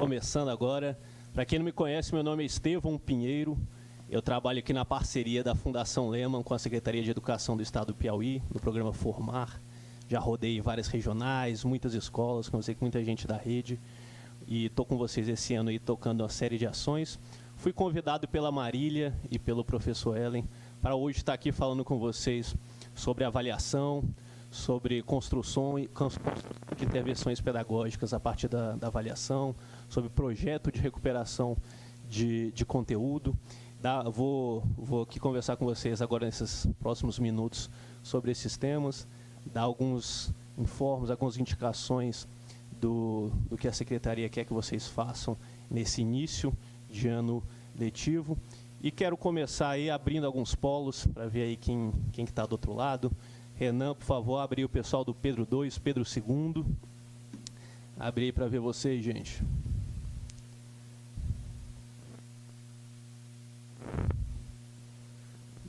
Começando agora. Para quem não me conhece, meu nome é Estevão Pinheiro. Eu trabalho aqui na parceria da Fundação Lehman com a Secretaria de Educação do Estado do Piauí, no programa Formar. Já rodei várias regionais, muitas escolas, conversei com muita gente da rede. E estou com vocês esse ano aí tocando uma série de ações. Fui convidado pela Marília e pelo professor Ellen para hoje estar aqui falando com vocês sobre avaliação, sobre construção de intervenções pedagógicas a partir da avaliação, sobre projeto de recuperação de conteúdo. Vou aqui conversar com vocês agora nesses próximos minutos sobre esses temas, dar alguns informes, algumas indicações do que a Secretaria quer que vocês façam nesse início de ano letivo. E quero começar aí abrindo alguns polos para ver aí quem está do outro lado. Renan, por favor, abre o pessoal do Pedro 2, Pedro 2. Abre aí para ver vocês, gente.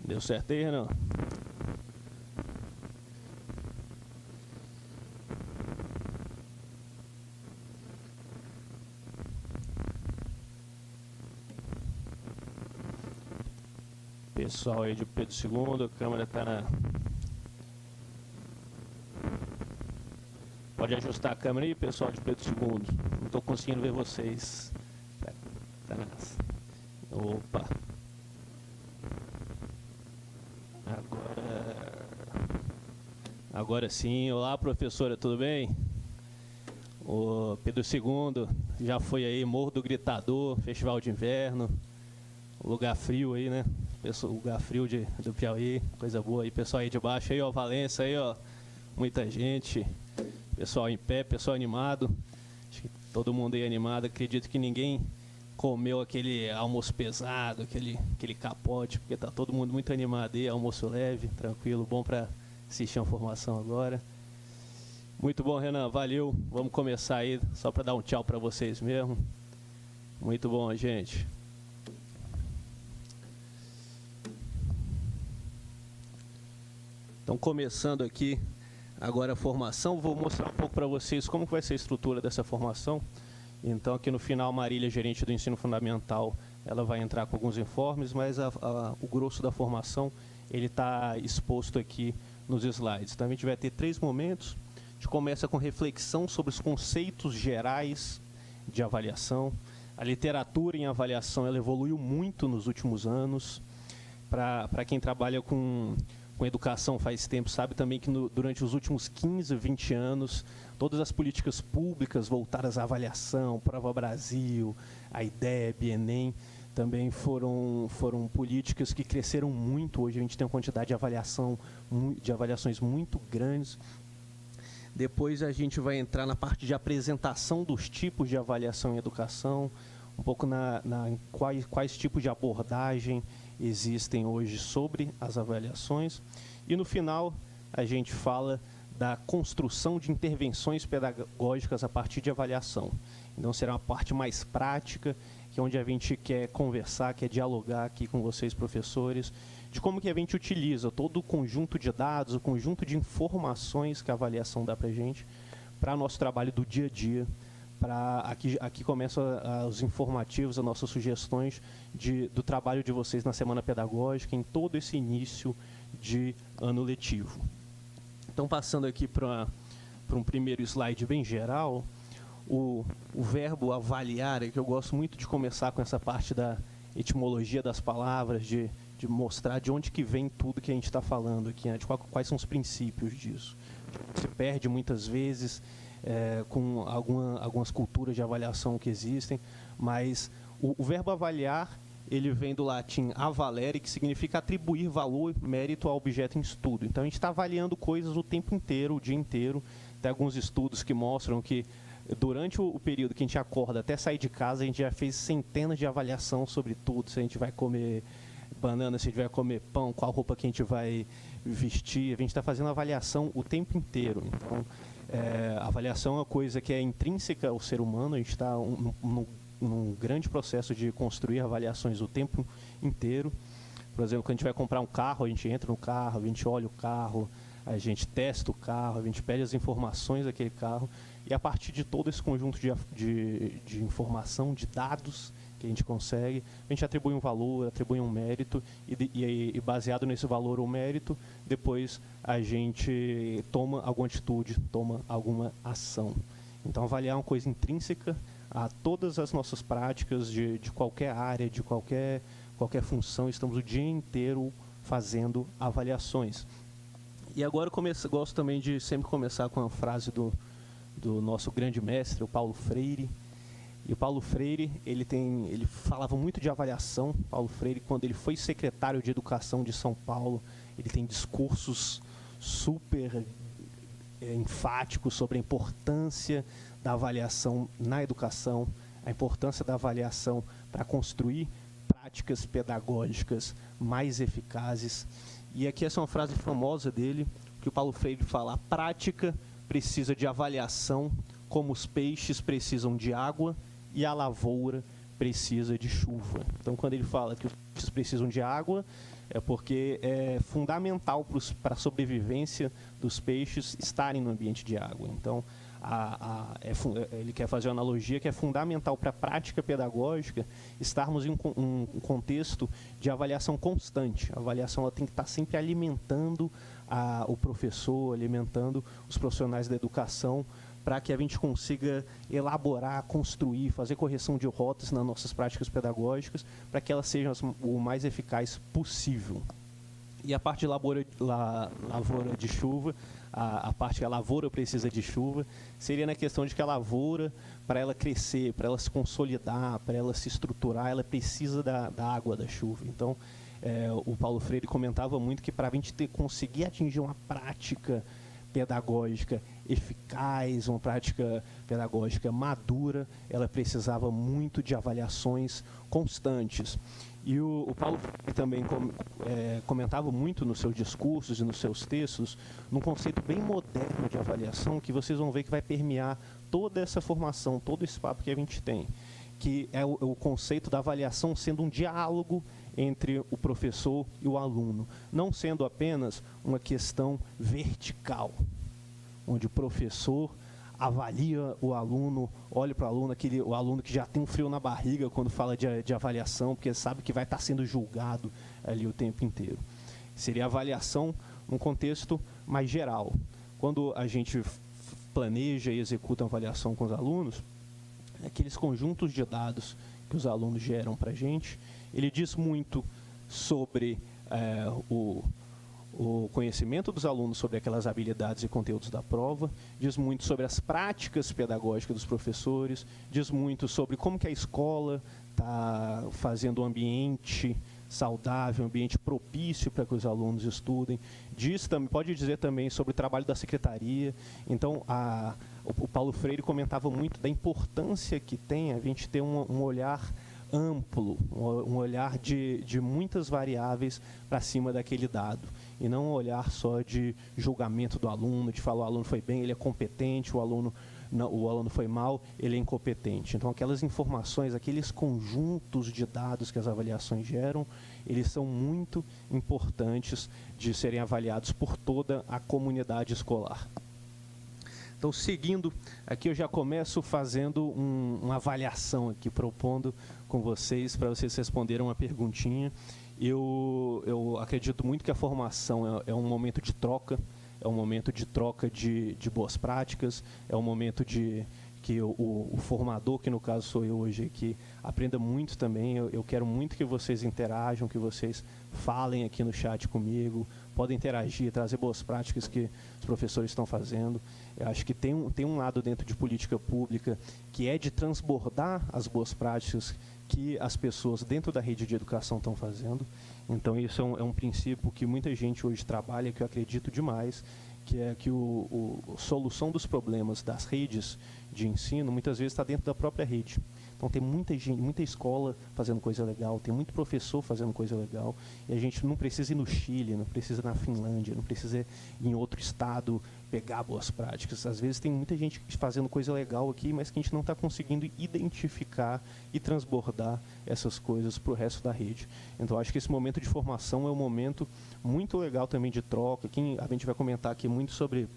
Deu certo aí, Renan? Pessoal aí de Pedro 2, a câmera está na... Pode ajustar a câmera aí, pessoal de Pedro 2. Não estou conseguindo ver vocês. Tá nessa. Opa. Agora sim. Olá, professora, tudo bem? O Pedro 2 já foi aí, Morro do Gritador, Festival de Inverno. Lugar frio aí, né? Lugar frio do Piauí, coisa boa aí. Pessoal aí de baixo aí, ó, Valença aí, ó. Muita gente. Pessoal em pé, pessoal animado. Acho que todo mundo aí animado. Acredito que ninguém comeu aquele almoço pesado, aquele capote, porque tá todo mundo muito animado aí. Almoço leve, tranquilo, bom para assistir a formação agora. Muito bom, Renan, valeu. Vamos começar aí, só para dar um tchau para vocês mesmo. Muito bom, gente. Então, começando aqui agora a formação, vou mostrar um pouco para vocês como vai ser a estrutura dessa formação. Então, aqui no final, a Marília, gerente do ensino fundamental, ela vai entrar com alguns informes, mas o grosso da formação ele está exposto aqui nos slides. Então, a gente vai ter 3 momentos. A gente começa com reflexão sobre os conceitos gerais de avaliação. A literatura em avaliação ela evoluiu muito nos últimos anos. Para quem trabalha com educação faz tempo, sabe também que durante os últimos 15, 20 anos, todas as políticas públicas voltadas à avaliação, Prova Brasil, a IDEB, Enem, também foram políticas que cresceram muito. Hoje a gente tem uma quantidade de avaliações muito grandes. Depois a gente vai entrar na parte de apresentação dos tipos de avaliação em educação, um pouco quais tipos de abordagem existem hoje sobre as avaliações. E no final, a gente fala da construção de intervenções pedagógicas a partir de avaliação. Então, será uma parte mais prática, que é onde a gente quer conversar, quer dialogar aqui com vocês, professores, de como que a gente utiliza todo o conjunto de dados, o conjunto de informações que a avaliação dá para a gente, para o nosso trabalho do dia a dia. Aqui começam os informativos, as nossas sugestões do trabalho de vocês na semana pedagógica, em todo esse início de ano letivo. Então, passando aqui para um primeiro slide bem geral, o verbo avaliar, que eu gosto muito de começar com essa parte da etimologia das palavras, de mostrar de onde que vem tudo que a gente está falando aqui, né? Quais são os princípios disso. Se perde muitas vezes com algumas culturas de avaliação que existem, mas o verbo avaliar, ele vem do latim avalere, que significa atribuir valor, mérito ao objeto em estudo. Então, a gente está avaliando coisas o tempo inteiro, o dia inteiro. Tem alguns estudos que mostram que durante o período que a gente acorda até sair de casa, a gente já fez centenas de avaliação sobre tudo. Se a gente vai comer banana, se a gente vai comer pão, qual roupa que a gente vai vestir. A gente está fazendo avaliação o tempo inteiro. Então, a avaliação é uma coisa que é intrínseca ao ser humano. A gente está num grande processo de construir avaliações o tempo inteiro. Por exemplo, quando a gente vai comprar um carro, a gente entra no carro, a gente olha o carro, a gente testa o carro, a gente pede as informações daquele carro, e a partir de todo esse conjunto de informação, de dados que a gente consegue, a gente atribui um valor, atribui um mérito, e baseado nesse valor ou mérito, depois a gente toma alguma atitude, toma alguma ação. Então, avaliar é uma coisa intrínseca a todas as nossas práticas de qualquer área, de qualquer função. Estamos o dia inteiro fazendo avaliações. E agora gosto também de sempre começar com a frase do nosso grande mestre, o Paulo Freire. E o Paulo Freire, ele falava muito de avaliação. Paulo Freire, quando ele foi secretário de Educação de São Paulo, ele tem discursos super enfáticos sobre a importância da avaliação na educação, a importância da avaliação para construir práticas pedagógicas mais eficazes. E aqui essa é uma frase famosa dele, que o Paulo Freire fala: a prática precisa de avaliação, como os peixes precisam de água e a lavoura precisa de chuva. Então, quando ele fala que os peixes precisam de água, é porque é fundamental para a sobrevivência dos peixes estarem no ambiente de água. Então, ele quer fazer uma analogia que é fundamental para a prática pedagógica estarmos em um contexto de avaliação constante. A avaliação ela tem que estar sempre alimentando o professor, alimentando os profissionais da educação, para que a gente consiga elaborar, construir, fazer correção de rotas nas nossas práticas pedagógicas, para que elas sejam o mais eficaz possível. E a parte de lavoura de chuva, a parte que a lavoura precisa de chuva, seria na questão de que a lavoura, para ela crescer, para ela se consolidar, para ela se estruturar, ela precisa da água da chuva. Então, o Paulo Freire comentava muito que para a gente conseguir atingir uma prática pedagógica eficaz, uma prática pedagógica madura, ela precisava muito de avaliações constantes. E o Paulo também comentava muito nos seus discursos e nos seus textos, num conceito bem moderno de avaliação, que vocês vão ver que vai permear toda essa formação, todo esse papo que a gente tem, que é o conceito da avaliação sendo um diálogo entre o professor e o aluno, não sendo apenas uma questão vertical, onde o professor avalia o aluno, olha para o aluno, o aluno que já tem um frio na barriga quando fala de avaliação, porque sabe que vai estar sendo julgado ali o tempo inteiro. Seria avaliação num contexto mais geral. Quando a gente planeja e executa uma avaliação com os alunos, aqueles conjuntos de dados que os alunos geram para a gente, ele diz muito sobre o conhecimento dos alunos sobre aquelas habilidades e conteúdos da prova, diz muito sobre as práticas pedagógicas dos professores, diz muito sobre como que a escola está fazendo um ambiente saudável, um ambiente propício para que os alunos estudem, pode dizer também sobre o trabalho da secretaria. Então, o Paulo Freire comentava muito da importância que tem a gente ter um olhar amplo, um olhar de muitas variáveis para cima daquele dado, e não um olhar só de julgamento do aluno, de falar o aluno foi bem, ele é competente, o aluno foi mal, ele é incompetente. Então, aquelas informações, aqueles conjuntos de dados que as avaliações geram, eles são muito importantes de serem avaliados por toda a comunidade escolar. Então, seguindo, aqui eu já começo fazendo uma avaliação aqui, propondo com vocês, para vocês responderem uma perguntinha. Eu acredito muito que a formação é um momento de troca, é um momento de troca de boas práticas, é um momento que o formador, que no caso sou eu hoje aqui, aprenda muito também. Eu quero muito que vocês interajam, que vocês falem aqui no chat comigo, podem interagir, trazer boas práticas que os professores estão fazendo. Eu acho que tem um lado dentro de política pública que é de transbordar as boas práticas que as pessoas dentro da rede de educação estão fazendo. Então, isso é um princípio que muita gente hoje trabalha, que eu acredito demais, que é que a solução dos problemas das redes de ensino, muitas vezes, está dentro da própria rede. Então, tem muita gente, muita escola fazendo coisa legal, tem muito professor fazendo coisa legal, e a gente não precisa ir no Chile, não precisa ir na Finlândia, não precisa ir em outro estado pegar boas práticas. Às vezes tem muita gente fazendo coisa legal aqui, mas que a gente não está conseguindo identificar e transbordar essas coisas para o resto da rede. Então, acho que esse momento de formação é um momento muito legal também de troca. A gente vai comentar aqui muito sobre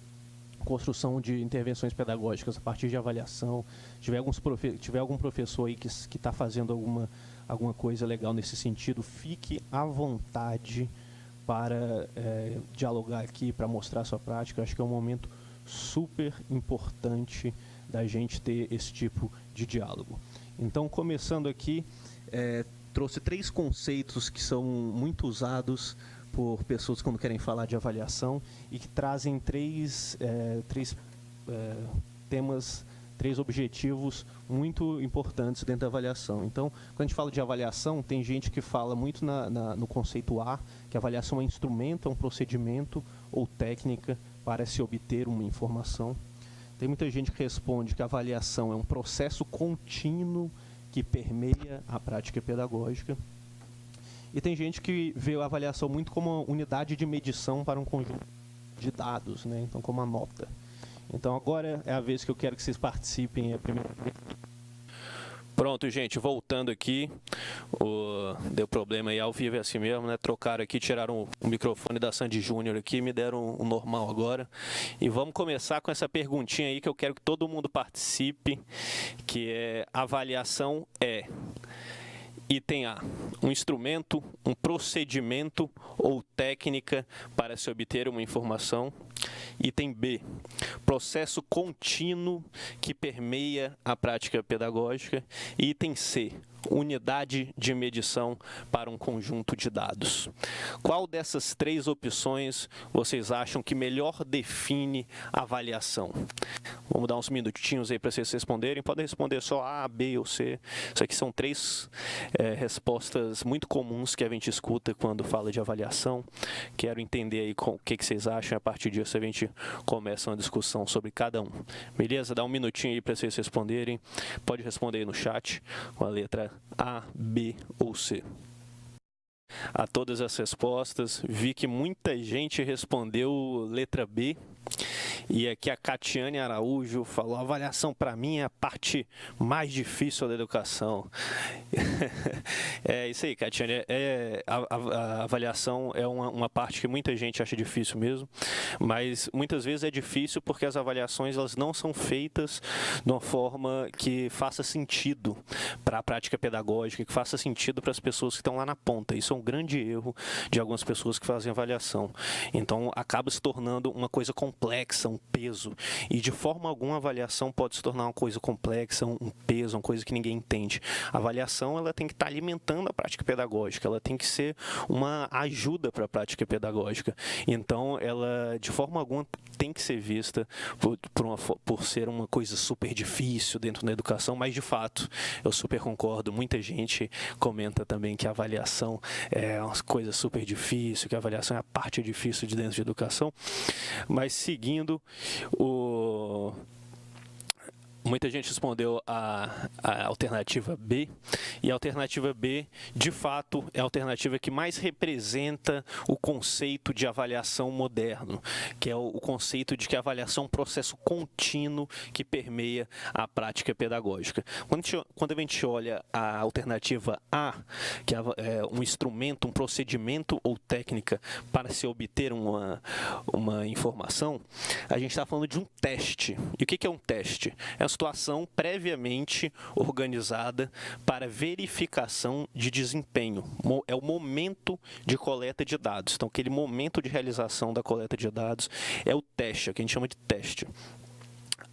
construção de intervenções pedagógicas a partir de avaliação. Tiver algum professor aí que está fazendo alguma coisa legal nesse sentido, fique à vontade para dialogar aqui, para mostrar a sua prática. Eu acho que é um momento super importante da gente ter esse tipo de diálogo. Então, começando aqui, trouxe 3 conceitos que são muito usados por pessoas quando querem falar de avaliação e que trazem 3 temas, 3 objetivos muito importantes dentro da avaliação. Então, quando a gente fala de avaliação, tem gente que fala muito no conceito A, que a avaliação é um instrumento, é um procedimento ou técnica para se obter uma informação. Tem muita gente que responde que a avaliação é um processo contínuo que permeia a prática pedagógica. E tem gente que vê a avaliação muito como uma unidade de medição para um conjunto de dados, né? Então, como uma nota. Então, agora é a vez que eu quero que vocês participem. Pronto, gente, voltando aqui, deu problema aí ao vivo, é assim mesmo, né? Trocaram aqui, tiraram o microfone da Sandy Júnior aqui, me deram o normal agora. E vamos começar com essa perguntinha aí que eu quero que todo mundo participe, que é: avaliação é... Item A, um instrumento, um procedimento ou técnica para se obter uma informação. Item B, processo contínuo que permeia a prática pedagógica. Item C, unidade de medição para um conjunto de dados. Qual dessas 3 opções vocês acham que melhor define a avaliação? Vamos dar uns minutinhos aí para vocês responderem. Podem responder só A, B ou C. Isso aqui são 3 respostas muito comuns que a gente escuta quando fala de avaliação. Quero entender aí o que vocês acham. A partir disso a gente começa uma discussão sobre cada um. Beleza? Dá um minutinho aí para vocês responderem. Pode responder aí no chat com a letra A, B ou C. A todas as respostas, vi que muita gente respondeu letra B. E aqui a Catiane Araújo falou: a avaliação para mim é a parte mais difícil da educação. É isso aí, Catiane. A avaliação é uma parte que muita gente acha difícil mesmo, mas muitas vezes é difícil porque as avaliações elas não são feitas de uma forma que faça sentido para a prática pedagógica, que faça sentido para as pessoas que estão lá na ponta. Isso é um grande erro de algumas pessoas que fazem avaliação. Então, acaba se tornando uma coisa complexa, um peso. E de forma alguma a avaliação pode se tornar uma coisa complexa, um peso, uma coisa que ninguém entende. A avaliação ela tem que estar alimentando a prática pedagógica, ela tem que ser uma ajuda para a prática pedagógica. Então, ela de forma alguma tem que ser vista por ser uma coisa super difícil dentro da educação, mas de fato, eu super concordo. Muita gente comenta também que a avaliação é uma coisa super difícil, que a avaliação é a parte difícil de dentro de educação. Mas seguindo, muita gente respondeu a alternativa B, e a alternativa B, de fato, é a alternativa que mais representa o conceito de avaliação moderno, que é o conceito de que a avaliação é um processo contínuo que permeia a prática pedagógica. Quando a gente olha a alternativa A, que é um instrumento, um procedimento ou técnica para se obter uma informação, a gente está falando de um teste. E o que é um teste? É uma situação previamente organizada para verificação de desempenho. É o momento de coleta de dados. Então, aquele momento de realização da coleta de dados é o teste, é o que a gente chama de teste.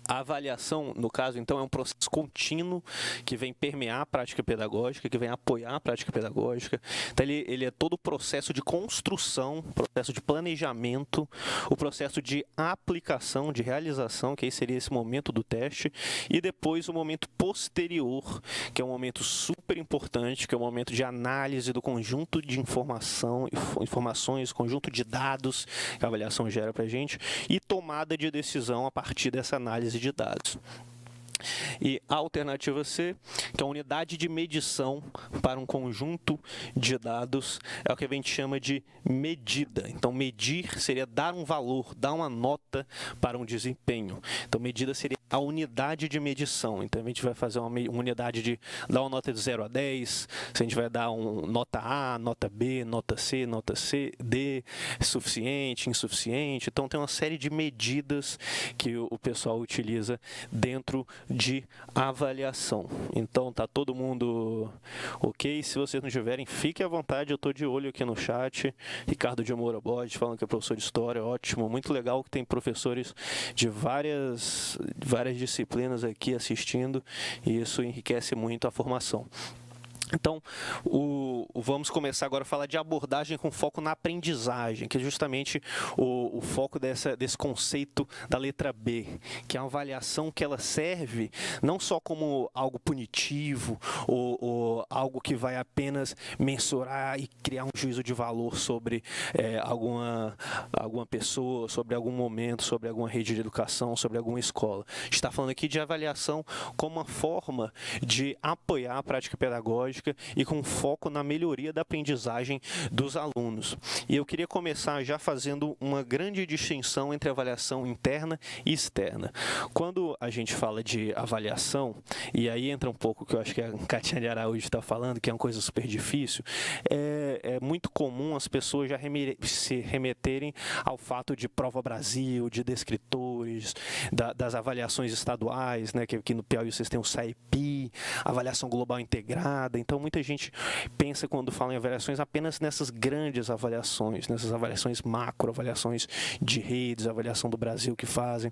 A avaliação, no caso, então, é um processo contínuo que vem permear a prática pedagógica, que vem apoiar a prática pedagógica. Então, ele é todo o processo de construção, processo de planejamento, o processo de aplicação, de realização, que aí seria esse momento do teste, e depois o momento posterior, que é um momento super importante, que é o momento de análise do conjunto de informações, conjunto de dados que a avaliação gera para a gente, e tomada de decisão a partir dessa análise de dados. E a alternativa C, que é a unidade de medição para um conjunto de dados, é o que a gente chama de medida. Então, medir seria dar um valor, dar uma nota para um desempenho. Então, medida seria a unidade de medição. Então, a gente vai fazer uma unidade de dar uma nota de 0 a 10, se a gente vai dar nota A, nota B, nota C, D, suficiente, insuficiente. Então, tem uma série de medidas que o pessoal utiliza dentro de avaliação. Então, tá todo mundo ok? Se vocês não tiverem, fiquem à vontade, eu estou de olho aqui no chat. Ricardo de Moura Bode, falando que é professor de História, ótimo, muito legal que tem professores de várias disciplinas aqui assistindo, e isso enriquece muito a formação. Então, vamos começar agora a falar de abordagem com foco na aprendizagem, que é justamente o foco desse conceito da letra B, que é uma avaliação que ela serve não só como algo punitivo ou algo que vai apenas mensurar e criar um juízo de valor sobre alguma pessoa, sobre algum momento, sobre alguma rede de educação, sobre alguma escola. A gente está falando aqui de avaliação como uma forma de apoiar a prática pedagógica e com foco na melhoria da aprendizagem dos alunos. E eu queria começar já fazendo uma grande distinção entre avaliação interna e externa. Quando a gente fala de avaliação, e aí entra um pouco que eu acho que a Catiane Araújo está falando, que é uma coisa super difícil, é muito comum as pessoas já se remeterem ao fato de Prova Brasil, de descritores, das avaliações estaduais, né, que aqui no Piauí vocês têm o SAEPI, avaliação global integrada. Então, muita gente pensa, quando fala em avaliações, apenas nessas grandes avaliações, nessas avaliações macro, avaliações de redes, avaliação do Brasil que fazem.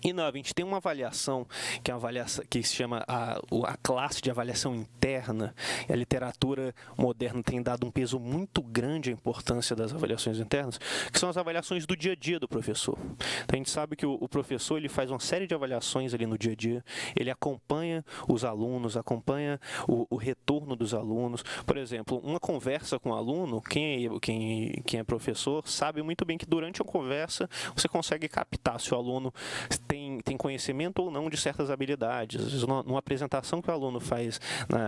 E não, a gente tem uma avaliação que é uma avaliação que se chama a classe de avaliação interna. A literatura moderna tem dado um peso muito grande à importância das avaliações internas, que são as avaliações do dia a dia do professor. Então, a gente sabe que o professor ele faz uma série de avaliações ali no dia a dia, ele acompanha os alunos, acompanha o retorno dos alunos. Por exemplo, uma conversa com o aluno, quem é professor sabe muito bem que durante a conversa você consegue captar se o aluno tem conhecimento ou não de certas habilidades. Às vezes, numa apresentação que o aluno faz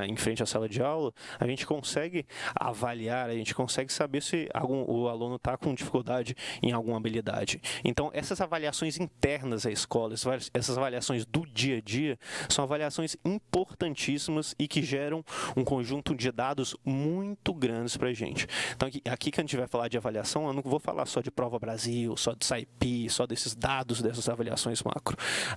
em frente à sala de aula, a gente consegue avaliar, a gente consegue saber se o aluno está com dificuldade em alguma habilidade. Então, essas avaliações internas à escola, essas avaliações do dia a dia, são avaliações importantíssimas e que geram um conjunto de dados muito grandes para a gente. Então, aqui que a gente vai falar de avaliação, eu não vou falar só de Prova Brasil, só de SAEPI, só desses dados, dessas avaliações macro.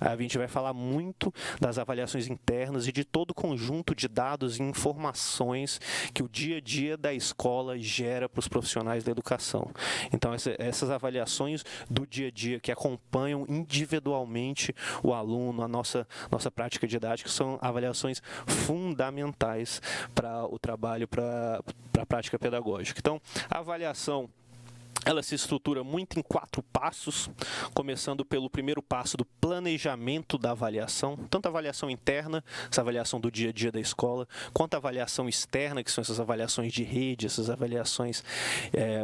A gente vai falar muito das avaliações internas e de todo o conjunto de dados e informações que o dia a dia da escola gera para os profissionais da educação. Então, essas avaliações do dia a dia que acompanham individualmente o aluno, a nossa prática didática, são avaliações fundamentais para o trabalho, para a prática pedagógica. Então, a avaliação ela se estrutura muito em 4 passos, começando pelo primeiro passo do planejamento da avaliação, tanto a avaliação interna, essa avaliação do dia a dia da escola, quanto a avaliação externa, que são essas avaliações de rede, essas avaliações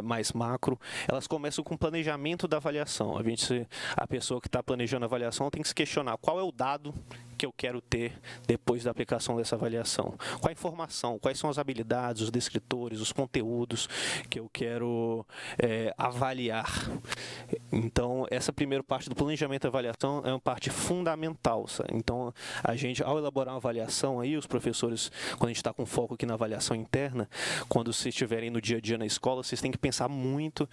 mais macro. Elas começam com o planejamento da avaliação. A pessoa que está planejando a avaliação tem que se questionar qual é o dado que eu quero ter depois da aplicação dessa avaliação. Qual a informação, quais são as habilidades, os descritores, os conteúdos que eu quero avaliar. Então, essa primeira parte do planejamento da avaliação é uma parte fundamental. Sabe? Então, a gente, ao elaborar uma avaliação, aí, os professores, quando a gente está com foco aqui na avaliação interna, quando vocês estiverem no dia a dia na escola, vocês têm que pensar muito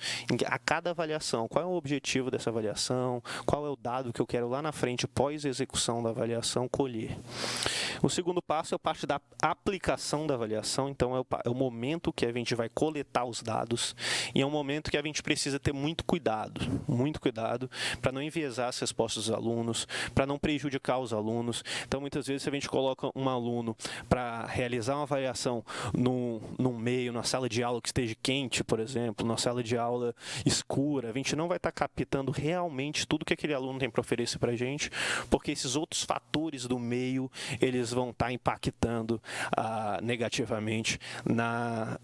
a cada avaliação. Qual é o objetivo dessa avaliação? Qual é o dado que eu quero lá na frente, pós-execução da avaliação, colher? O segundo passo é a parte da aplicação da avaliação. Então, é o momento que a gente vai coletar os dados e é um momento que a gente precisa ter muito cuidado para não enviesar as respostas dos alunos, para não prejudicar os alunos. Então, muitas vezes, se a gente coloca um aluno para realizar uma avaliação num meio, na sala de aula que esteja quente, por exemplo, na sala de aula escura, a gente não vai estar captando realmente tudo que aquele aluno tem para oferecer para a gente, porque esses outros fatores fatores do meio eles vão estar impactando negativamente na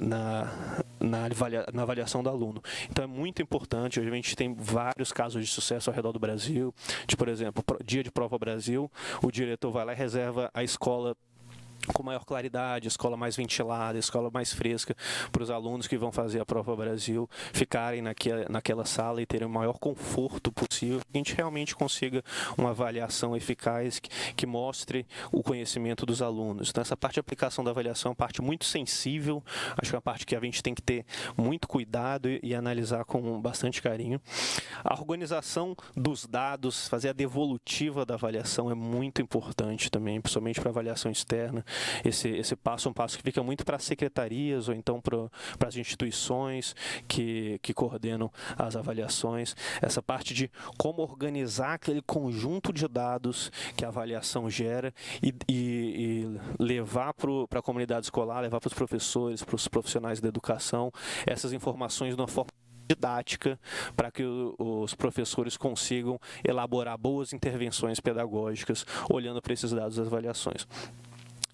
avaliação do aluno. Então é muito importante, a gente tem vários casos de sucesso ao redor do Brasil, por exemplo, dia de prova Brasil, o diretor vai lá e reserva a escola com maior claridade, escola mais ventilada, escola mais fresca, para os alunos que vão fazer a prova Brasil ficarem naquela sala e terem o maior conforto possível, que a gente realmente consiga uma avaliação eficaz que mostre o conhecimento dos alunos. Então, essa parte de aplicação da avaliação é uma parte muito sensível, acho que é uma parte que a gente tem que ter muito cuidado e analisar com bastante carinho. A organização dos dados, fazer a devolutiva da avaliação é muito importante também, principalmente para avaliação externa. Esse passo é um passo que fica muito para as secretarias ou então para as instituições que coordenam as avaliações. Essa parte de como organizar aquele conjunto de dados que a avaliação gera e levar para a comunidade escolar, levar para os professores, para os profissionais da educação, essas informações de uma forma didática para que os professores consigam elaborar boas intervenções pedagógicas olhando para esses dados das avaliações.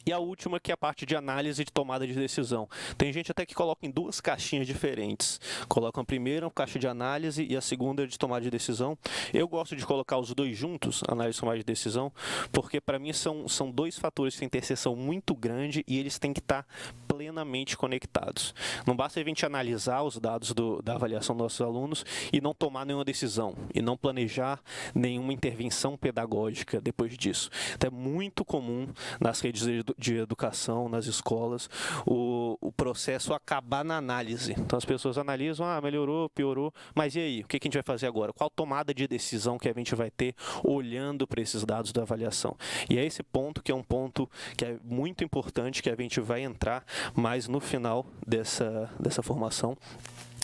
E a última, que é a parte de análise e de tomada de decisão. Tem gente até que coloca em duas caixinhas diferentes. Coloca a primeira caixa de análise e a segunda de tomada de decisão. Eu gosto de colocar os dois juntos, análise e tomada de decisão, porque para mim são dois fatores que têm interseção muito grande e eles têm que estar plenamente conectados. Não basta a gente analisar os dados da avaliação dos nossos alunos e não tomar nenhuma decisão, e não planejar nenhuma intervenção pedagógica depois disso. Então é muito comum nas redes de educação, nas escolas, o processo acabar na análise. Então as pessoas analisam, melhorou, piorou, mas e aí? O que a gente vai fazer agora? Qual tomada de decisão que a gente vai ter olhando para esses dados da avaliação? E é esse ponto que é um ponto que é muito importante, que a gente vai entrar mais no final dessa formação.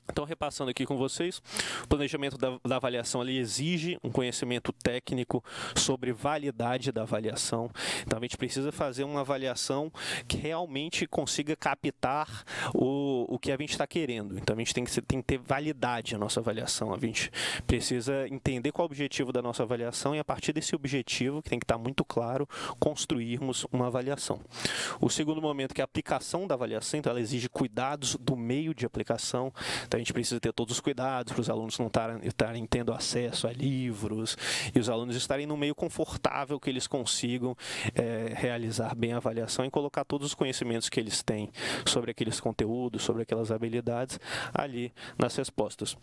Então, repassando aqui com vocês, o planejamento da avaliação ali exige um conhecimento técnico sobre validade da avaliação. Então, a gente precisa fazer uma avaliação que realmente consiga captar o que a gente está querendo. Então, a gente tem que ter validade na nossa avaliação. A gente precisa entender qual é o objetivo da nossa avaliação e, a partir desse objetivo, que tem que estar muito claro, construirmos uma avaliação. O segundo momento, que é a aplicação da avaliação, então ela exige cuidados do meio de aplicação. Então, a gente precisa ter todos os cuidados para os alunos não estarem tendo acesso a livros e os alunos estarem no meio confortável que eles consigam realizar bem a avaliação e colocar todos os conhecimentos que eles têm sobre aqueles conteúdos, sobre aquelas habilidades ali nas respostas.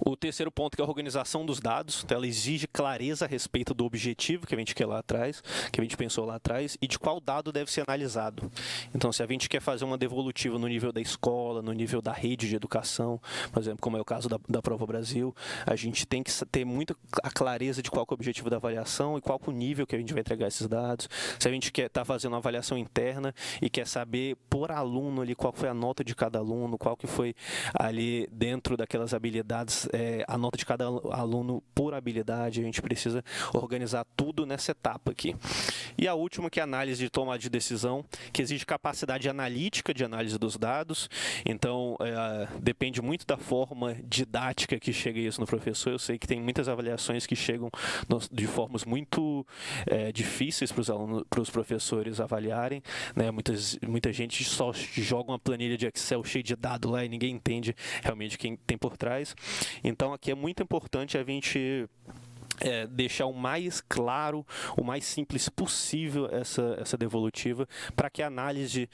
O terceiro ponto, que é a organização dos dados, então ela exige clareza a respeito do objetivo que a gente quer lá atrás, que a gente pensou lá atrás, e de qual dado deve ser analisado. Então, se a gente quer fazer uma devolutiva no nível da escola, no nível da rede de educação, por exemplo, como é o caso da Prova Brasil, a gente tem que ter muita a clareza de qual que é o objetivo da avaliação e qual que é o nível que a gente vai entregar esses dados. Se a gente quer estar fazendo uma avaliação interna e quer saber por aluno ali qual foi a nota de cada aluno, qual que foi ali dentro daquelas habilidades, a nota de cada aluno por habilidade, a gente precisa organizar tudo nessa etapa aqui. E a última, que é a análise de tomada de decisão, que exige capacidade analítica de análise dos dados. Então, depende muito da forma didática que chega isso no professor. Eu sei que tem muitas avaliações que chegam de formas muito difíceis para os alunos, para os professores avaliarem, né? Muita gente só joga uma planilha de Excel cheia de dados lá e ninguém entende realmente quem tem por trás. Então, aqui é muito importante a gente deixar o mais claro, o mais simples possível essa devolutiva, para que a análise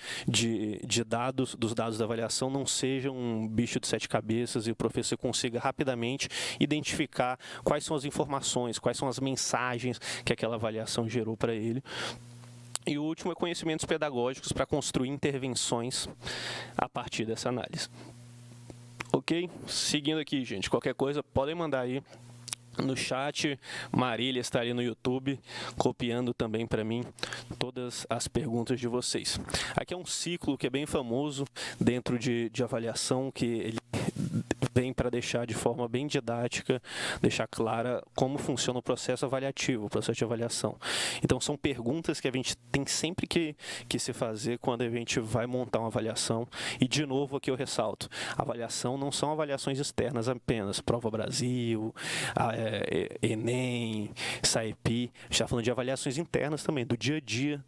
dos dados da avaliação não seja um bicho de sete cabeças e o professor consiga rapidamente identificar quais são as informações, quais são as mensagens que aquela avaliação gerou para ele. E o último é conhecimentos pedagógicos para construir intervenções a partir dessa análise. Ok? Seguindo aqui, gente, qualquer coisa podem mandar aí no chat. Marília está ali no YouTube copiando também para mim todas as perguntas de vocês. Aqui é um ciclo que é bem famoso dentro de avaliação, que ele vem para deixar de forma bem didática, deixar clara como funciona o processo avaliativo, o processo de avaliação. Então, são perguntas que a gente tem sempre que se fazer quando a gente vai montar uma avaliação. E, de novo, aqui eu ressalto, avaliação não são avaliações externas apenas, Prova Brasil, Enem, SAEP, a gente está falando de avaliações internas também, do dia a dia,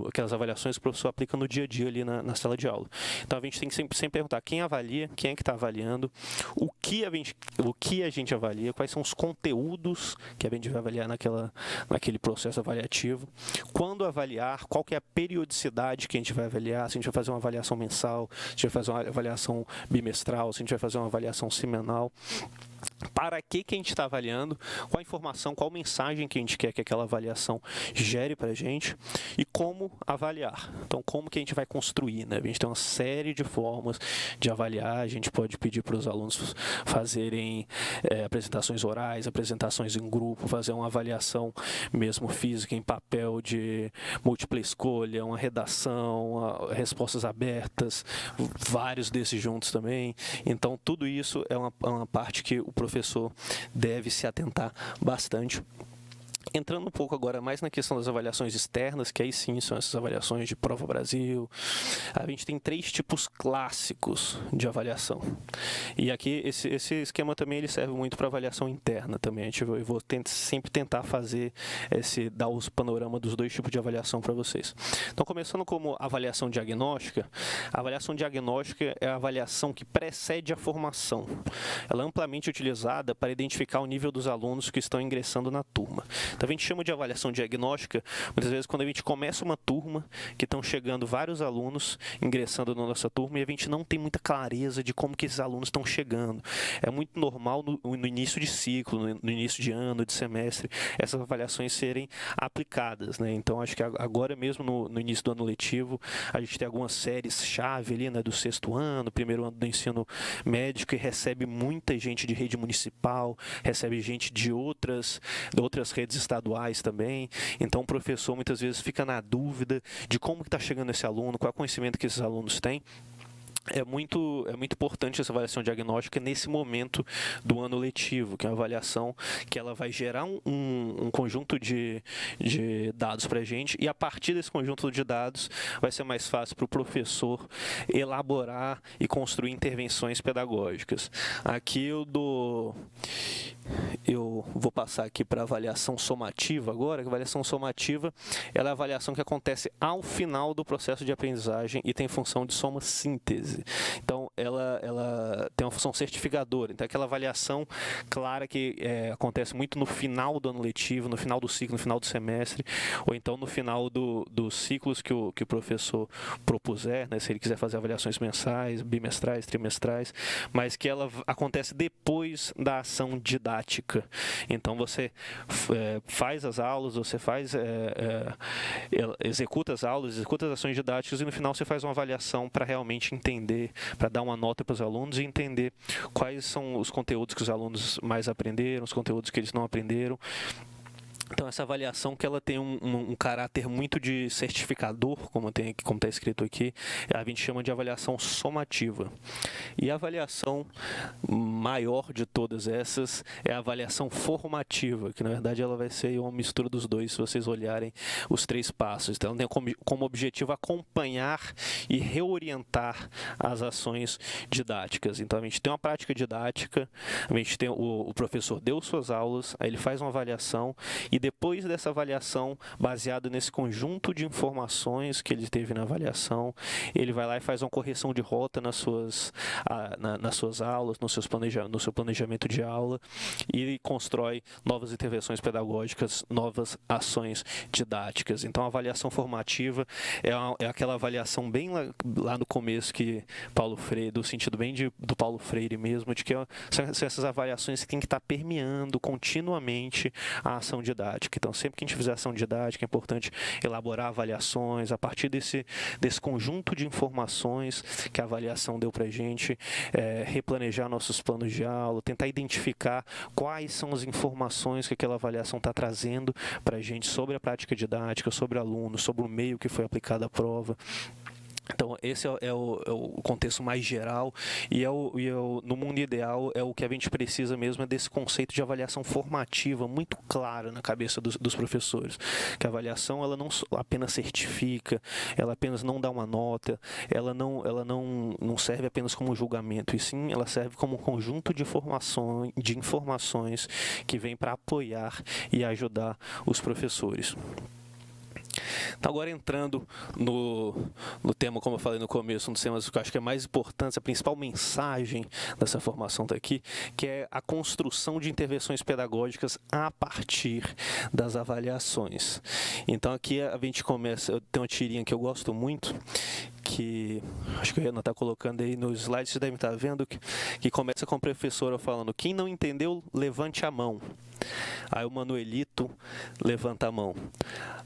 aquelas avaliações que o professor aplica no dia a dia ali na sala de aula. Então, a gente tem que sempre perguntar quem avalia, quem é que está avaliando, o que a gente avalia, quais são os conteúdos que a gente vai avaliar naquele processo avaliativo, quando avaliar, qual que é a periodicidade que a gente vai avaliar, se a gente vai fazer uma avaliação mensal, se a gente vai fazer uma avaliação bimestral, se a gente vai fazer uma avaliação semanal. Para que a gente está avaliando, qual a informação, qual mensagem que a gente quer que aquela avaliação gere para a gente e como avaliar. Então, como que a gente vai construir, né? A gente tem uma série de formas de avaliar, a gente pode pedir para os alunos fazerem apresentações orais, apresentações em grupo, fazer uma avaliação mesmo física em papel de múltipla escolha, uma redação, respostas abertas, vários desses juntos também. Então, tudo isso é uma parte que o professor deve se atentar bastante. Entrando um pouco agora mais na questão das avaliações externas, que aí sim são essas avaliações de Prova Brasil, a gente tem 3 tipos clássicos de avaliação. E aqui esse esquema também ele serve muito para avaliação interna também. Eu vou sempre tentar dar os panorama dos 2 tipos de avaliação para vocês. Então, começando como avaliação diagnóstica, a avaliação diagnóstica é a avaliação que precede a formação. Ela é amplamente utilizada para identificar o nível dos alunos que estão ingressando na turma. Então, a gente chama de avaliação diagnóstica, muitas vezes, quando a gente começa uma turma, que estão chegando vários alunos ingressando na nossa turma e a gente não tem muita clareza de como que esses alunos estão chegando. É muito normal no início de ciclo, no início de ano, de semestre, essas avaliações serem aplicadas, né? Então, acho que agora mesmo, no início do ano letivo, a gente tem algumas séries-chave ali, né, do 6º ano, 1º ano do ensino médio, que recebe muita gente de rede municipal, recebe gente de outras redes estaduais também. Então, o professor muitas vezes fica na dúvida de como está chegando esse aluno, qual é o conhecimento que esses alunos têm. É muito importante essa avaliação diagnóstica nesse momento do ano letivo, que é uma avaliação que ela vai gerar um conjunto de dados para a gente, e a partir desse conjunto de dados vai ser mais fácil para o professor elaborar e construir intervenções pedagógicas. Aqui eu vou passar aqui para a avaliação somativa agora. A avaliação somativa ela é a avaliação que acontece ao final do processo de aprendizagem e tem função de soma-síntese. Então, ela tem uma função certificadora. Então, aquela avaliação clara que acontece muito no final do ano letivo, no final do ciclo, no final do semestre, ou então no final dos ciclos que o professor propuser, né, se ele quiser fazer avaliações mensais, bimestrais, trimestrais, mas que ela acontece depois da ação didática. Então, você faz as aulas, você executa as aulas, executa as ações didáticas e no final você faz uma avaliação para realmente entender, para dar uma nota para os alunos e entender quais são os conteúdos que os alunos mais aprenderam, os conteúdos que eles não aprenderam. Então, essa avaliação que ela tem um caráter muito de certificador, como está escrito aqui, a gente chama de avaliação somativa. E a avaliação maior de todas essas é a avaliação formativa, que na verdade ela vai ser uma mistura dos dois, se vocês olharem os 3 passos. Então, ela tem como objetivo acompanhar e reorientar as ações didáticas. Então, a gente tem uma prática didática, a gente tem o professor deu suas aulas, aí ele faz uma avaliação e depois dessa avaliação, baseado nesse conjunto de informações que ele teve na avaliação, ele vai lá e faz uma correção de rota nas suas aulas, no seu planejamento de aula e constrói novas intervenções pedagógicas, novas ações didáticas. Então, a avaliação formativa é aquela avaliação bem lá no começo que Paulo Freire, do sentido bem do Paulo Freire mesmo, de que são essas avaliações que têm que estar permeando continuamente a ação didática. Então, sempre que a gente fizer ação didática, é importante elaborar avaliações a partir desse conjunto de informações que a avaliação deu para a gente, replanejar nossos planos de aula, tentar identificar quais são as informações que aquela avaliação está trazendo para a gente sobre a prática didática, sobre o aluno, sobre o meio que foi aplicado à prova. Então, esse é o contexto mais geral e, no mundo ideal, é o que a gente precisa mesmo, é desse conceito de avaliação formativa muito clara na cabeça dos professores. Que a avaliação, ela não apenas certifica, ela apenas não dá uma nota, ela não serve apenas como julgamento, e sim, ela serve como um conjunto de informações que vem para apoiar e ajudar os professores. Então, agora entrando no tema, como eu falei no começo, um dos temas que eu acho que é mais importante, a principal mensagem dessa formação está aqui, que é a construção de intervenções pedagógicas a partir das avaliações. Então, aqui a gente começa, eu tenho uma tirinha que eu gosto muito, que acho que o Renan está colocando aí nos slides, vocês devem estar vendo, que começa com a professora falando: quem não entendeu, levante a mão. Aí o Manuelito levanta a mão.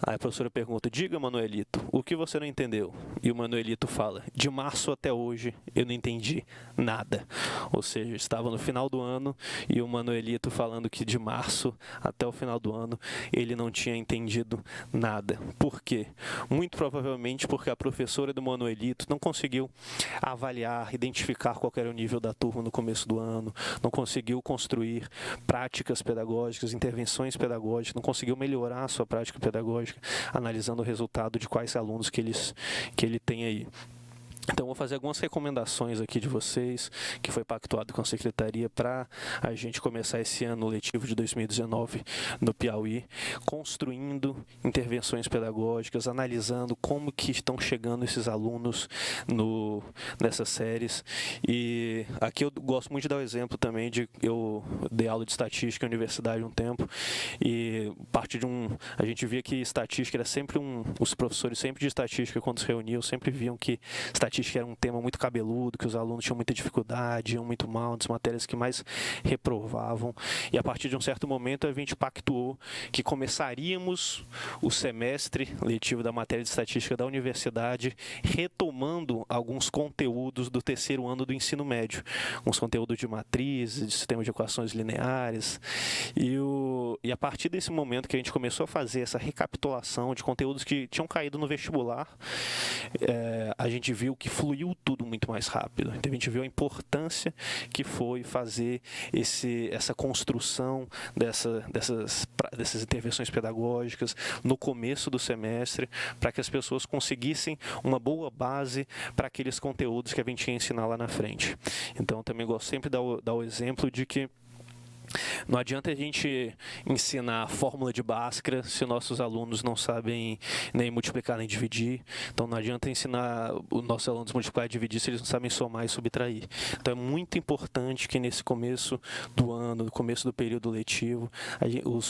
Aí a professora pergunta: diga, Manuelito, o que você não entendeu? E o Manuelito fala: de março até hoje eu não entendi nada. Ou seja, estava no final do ano e o Manuelito falando que de março até o final do ano ele não tinha entendido nada. Por quê? Muito provavelmente porque a professora do Manuelito não conseguiu avaliar, identificar qual era o nível da turma no começo do ano, não conseguiu construir práticas pedagógicas, intervenções pedagógicas, não conseguiu melhorar a sua prática pedagógica, analisando o resultado de quais alunos que ele tem aí. Então, vou fazer algumas recomendações aqui de vocês, que foi pactuado com a Secretaria para a gente começar esse ano letivo de 2019 no Piauí, construindo intervenções pedagógicas, analisando como que estão chegando esses alunos nessas séries. E aqui eu gosto muito de dar o exemplo também eu dei aula de estatística na universidade um tempo, e parte a gente via que estatística era sempre os professores sempre de estatística, quando se reuniam, sempre viam que estatística era um tema muito cabeludo, que os alunos tinham muita dificuldade, iam muito mal, das matérias que mais reprovavam. E a partir de um certo momento a gente pactuou que começaríamos o semestre letivo da matéria de estatística da universidade retomando alguns conteúdos do terceiro ano do ensino médio, uns conteúdos de matrizes, de sistema de equações lineares. E a partir desse momento que a gente começou a fazer essa recapitulação de conteúdos que tinham caído no vestibular, a gente viu que fluiu tudo muito mais rápido. Então, a gente viu a importância que foi fazer essa construção dessas intervenções pedagógicas no começo do semestre, para que as pessoas conseguissem uma boa base para aqueles conteúdos que a gente ia ensinar lá na frente. Então, também gosto sempre de dar o exemplo de que não adianta a gente ensinar a fórmula de Bhaskara se nossos alunos não sabem nem multiplicar nem dividir. Então, não adianta ensinar os nossos alunos a multiplicar e dividir se eles não sabem somar e subtrair. Então, é muito importante que nesse começo do ano, no começo do período letivo,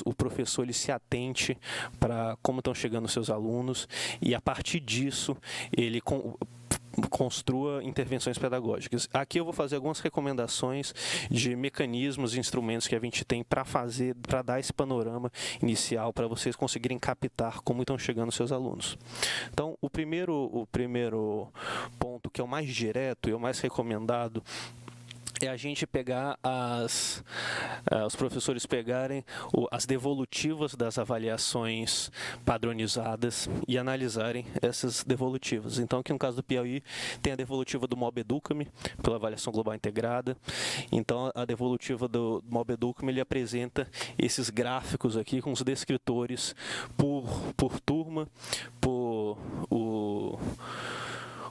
o professor ele se atente para como estão chegando os seus alunos, e a partir disso ele construa intervenções pedagógicas. Aqui eu vou fazer algumas recomendações de mecanismos e instrumentos que a gente tem para dar esse panorama inicial, para vocês conseguirem captar como estão chegando os seus alunos. Então, o primeiro ponto, que é o mais direto e o mais recomendado, é a gente pegar os professores pegarem as devolutivas das avaliações padronizadas e analisarem essas devolutivas. Então, aqui no caso do Piauí, tem a devolutiva do MOB Educa-me, pela avaliação global integrada. Então, a devolutiva do MOB Educa-me, ele apresenta esses gráficos aqui com os descritores por turma,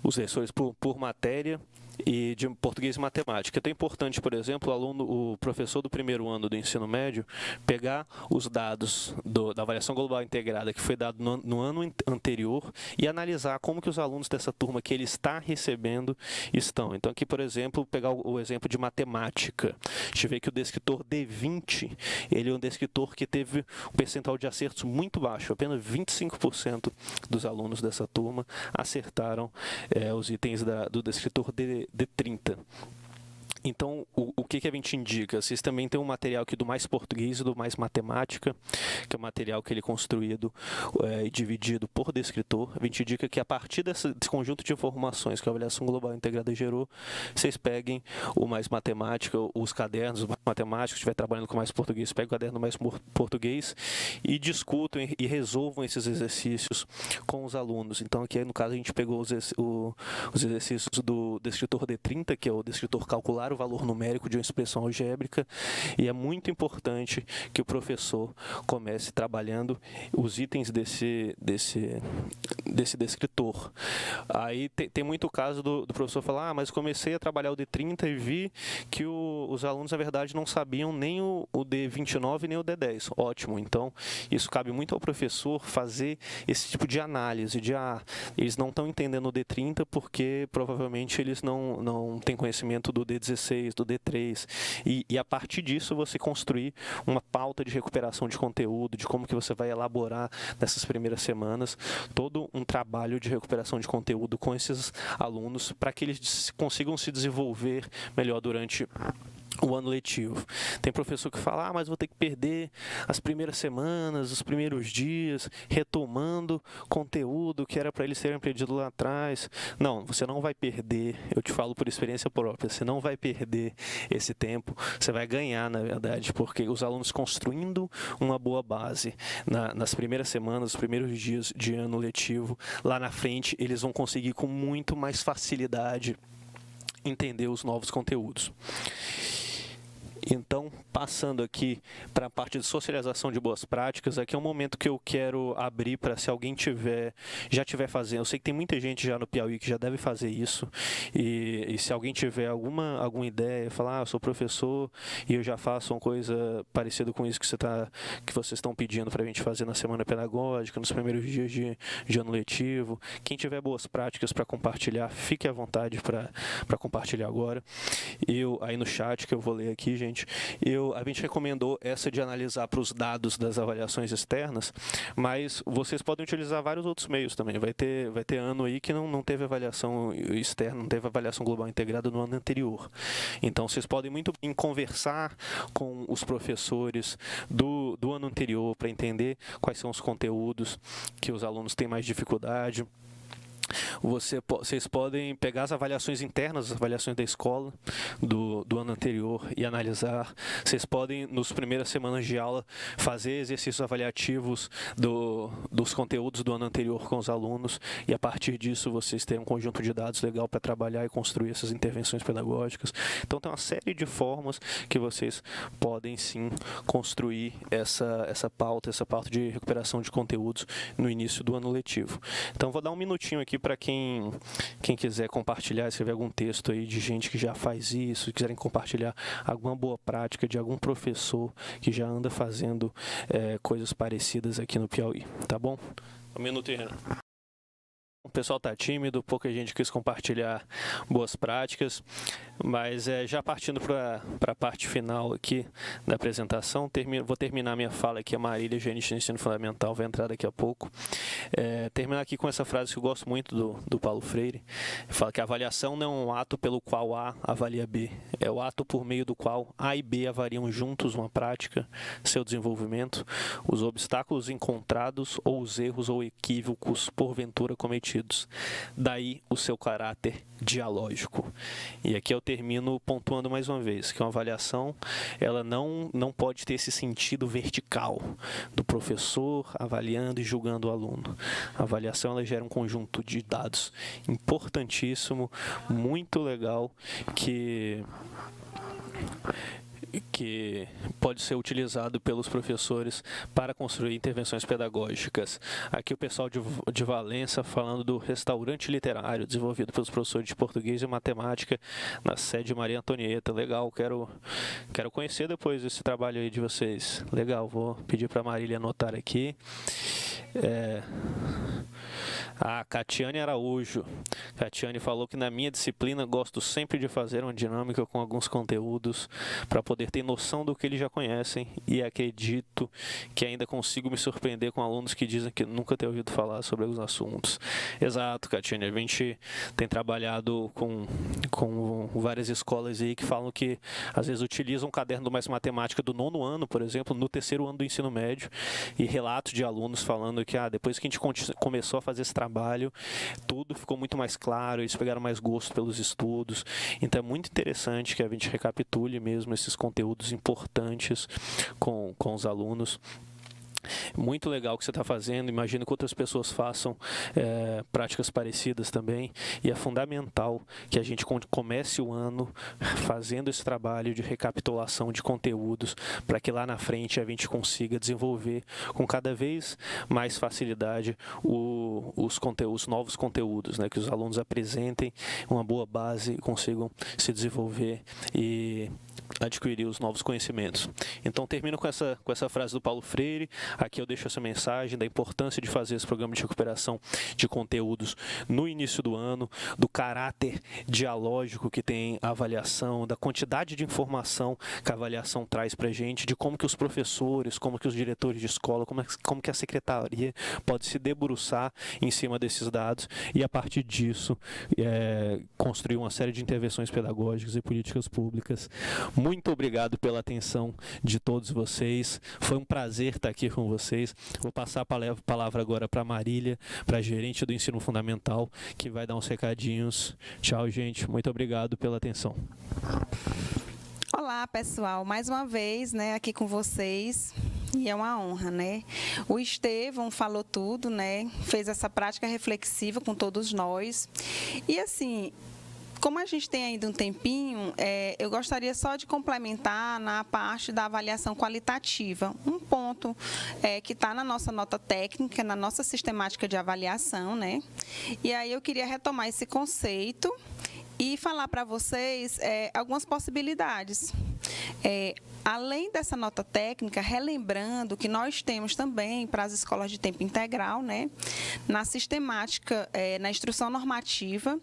os descritores por matéria, e de português e matemática. Então é importante, por exemplo, o professor do primeiro ano do ensino médio pegar os dados da avaliação global integrada que foi dado no ano anterior e analisar como que os alunos dessa turma que ele está recebendo estão. Então aqui, por exemplo, pegar o exemplo de matemática. A gente vê que o descritor D20, ele é um descritor que teve um percentual de acertos muito baixo, apenas 25% dos alunos dessa turma acertaram os itens do descritor D30. Então, o que a gente indica? Vocês também têm um material aqui do Mais Português e do Mais Matemática, que é um material que ele é construído e dividido por descritor. A gente indica que a partir desse conjunto de informações que a avaliação global integrada gerou, vocês peguem o Mais Matemática, os cadernos do Mais Matemática, se estiver trabalhando com Mais Português, peguem o caderno do Mais Português e discutam e resolvam esses exercícios com os alunos. Então, aqui no caso a gente pegou os exercícios do descritor D30, que é o descritor calcular o valor numérico de uma expressão algébrica, e é muito importante que o professor comece trabalhando os itens desse descritor. Aí tem muito caso do professor falar, mas comecei a trabalhar o D30 e vi que os alunos, na verdade, não sabiam nem o D29 nem o D10. Ótimo, então isso cabe muito ao professor fazer esse tipo de análise, eles não estão entendendo o D30 porque provavelmente eles não têm conhecimento do D16, do D3, e a partir disso você construir uma pauta de recuperação de conteúdo, de como que você vai elaborar nessas primeiras semanas todo um trabalho de recuperação de conteúdo com esses alunos para que eles consigam se desenvolver melhor durante o ano letivo. Tem professor que fala, mas vou ter que perder as primeiras semanas, os primeiros dias, retomando conteúdo que era para eles serem aprendido lá atrás. Não, você não vai perder, eu te falo por experiência própria, você não vai perder esse tempo, você vai ganhar, na verdade, porque os alunos construindo uma boa base nas primeiras semanas, os primeiros dias de ano letivo, lá na frente eles vão conseguir com muito mais facilidade entender os novos conteúdos. Então, passando aqui para a parte de socialização de boas práticas, aqui é um momento que eu quero abrir para se alguém já tiver fazendo. Eu sei que tem muita gente já no Piauí que já deve fazer isso, e se alguém tiver alguma ideia, falar, eu sou professor e eu já faço uma coisa parecida com isso que vocês estão pedindo para a gente fazer na semana pedagógica, nos primeiros dias de ano letivo. Quem tiver boas práticas para compartilhar, fique à vontade para compartilhar agora. Aí no chat, que eu vou ler aqui, gente, a gente recomendou essa de analisar para os dados das avaliações externas, mas vocês podem utilizar vários outros meios também. Vai ter ano aí que não teve avaliação externa, não teve avaliação global integrada no ano anterior. Então, vocês podem muito bem conversar com os professores do ano anterior para entender quais são os conteúdos que os alunos têm mais dificuldade. Vocês podem pegar as avaliações internas, as avaliações da escola do ano anterior e analisar. Vocês podem, nas primeiras semanas de aula, fazer exercícios avaliativos dos conteúdos do ano anterior com os alunos, e a partir disso vocês terem um conjunto de dados legal para trabalhar e construir essas intervenções pedagógicas. Então tem uma série de formas que vocês podem sim construir essa pauta de recuperação de conteúdos no início do ano letivo. Então vou dar um minutinho aqui para quem quiser compartilhar, escrever algum texto aí de gente que já faz isso, quiserem compartilhar alguma boa prática de algum professor que já anda fazendo coisas parecidas aqui no Piauí, tá bom? Um minuto aí, Renan. O pessoal está tímido, pouca gente quis compartilhar boas práticas, mas já partindo para a parte final aqui da apresentação, vou terminar minha fala aqui, a Marília, gerente de ensino fundamental, vai entrar daqui a pouco. Terminar aqui com essa frase que eu gosto muito do Paulo Freire, fala que a avaliação não é um ato pelo qual A avalia B, é o ato por meio do qual A e B avaliam juntos uma prática, seu desenvolvimento, os obstáculos encontrados ou os erros ou equívocos porventura cometidos. Daí o seu caráter dialógico. E aqui eu termino pontuando mais uma vez que uma avaliação, ela não pode ter esse sentido vertical do professor avaliando e julgando o aluno. A avaliação, ela gera um conjunto de dados importantíssimo, muito legal, que pode ser utilizado pelos professores para construir intervenções pedagógicas. Aqui o pessoal de Valença falando do restaurante literário desenvolvido pelos professores de português e matemática na sede Maria Antonieta. Legal, quero conhecer depois esse trabalho aí de vocês. Legal, vou pedir para a Marília anotar aqui. A Catiane Araújo. Catiane falou que na minha disciplina gosto sempre de fazer uma dinâmica com alguns conteúdos para poder ter noção do que eles já conhecem e acredito que ainda consigo me surpreender com alunos que dizem que nunca ter ouvido falar sobre alguns assuntos. Exato, Catiane. A gente tem trabalhado com várias escolas aí que falam que às vezes utilizam o caderno do Mais Matemática do 9º ano, por exemplo, no 3º ano do ensino médio e relatos de alunos falando que depois que a gente começou a fazer esse trabalho, tudo ficou muito mais claro, eles pegaram mais gosto pelos estudos. Então é muito interessante que a gente recapitule mesmo esses conteúdos importantes com os alunos. Muito legal o que você está fazendo, imagino que outras pessoas façam práticas parecidas também, e é fundamental que a gente comece o ano fazendo esse trabalho de recapitulação de conteúdos, para que lá na frente a gente consiga desenvolver com cada vez mais facilidade os novos conteúdos, né? Que os alunos apresentem uma boa base e consigam se desenvolver e adquirir os novos conhecimentos. Então termino com essa frase do Paulo Freire. Aqui eu deixo essa mensagem da importância de fazer esse programa de recuperação de conteúdos no início do ano, do caráter dialógico que tem a avaliação, da quantidade de informação que a avaliação traz para a gente, de como que os professores, como que os diretores de escola, como que a secretaria pode se debruçar em cima desses dados e, a partir disso, construir uma série de intervenções pedagógicas e políticas públicas. Muito obrigado pela atenção de todos vocês. Foi um prazer estar aqui com vocês. Vou passar a palavra agora para a Marília, para a gerente do ensino fundamental, que vai dar uns recadinhos. Tchau, gente. Muito obrigado pela atenção. Olá, pessoal. Mais uma vez, né, aqui com vocês. E é uma honra, né? O Estevão falou tudo, né? Fez essa prática reflexiva com todos nós. E, assim, como a gente tem ainda um tempinho, eu gostaria só de complementar na parte da avaliação qualitativa. Um ponto que está na nossa nota técnica, na nossa sistemática de avaliação, né? E aí eu queria retomar esse conceito e falar para vocês algumas possibilidades. Além dessa nota técnica, relembrando que nós temos também para as escolas de tempo integral, né, na sistemática, na instrução normativa,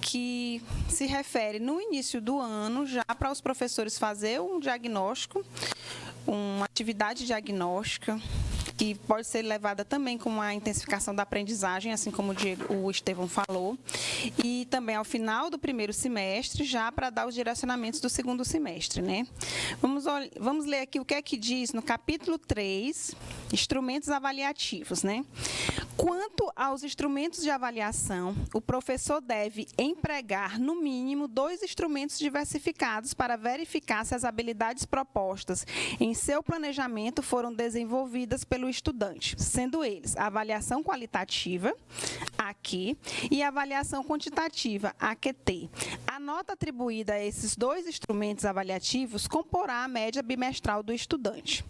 que se refere no início do ano, já para os professores fazer um diagnóstico, uma atividade diagnóstica, que pode ser levada também com a intensificação da aprendizagem, assim como o Estevão falou, e também ao final do primeiro semestre, já para dar os direcionamentos do segundo semestre, né? Vamos ler aqui o que é que diz no capítulo 3, instrumentos avaliativos, né? Quanto aos instrumentos de avaliação, o professor deve empregar, no mínimo, 2 instrumentos diversificados para verificar se as habilidades propostas em seu planejamento foram desenvolvidas pelo estudante, sendo eles a avaliação qualitativa, aqui, e a avaliação quantitativa, AQT. A nota atribuída a esses 2 instrumentos avaliativos comporá a média bimestral do estudante.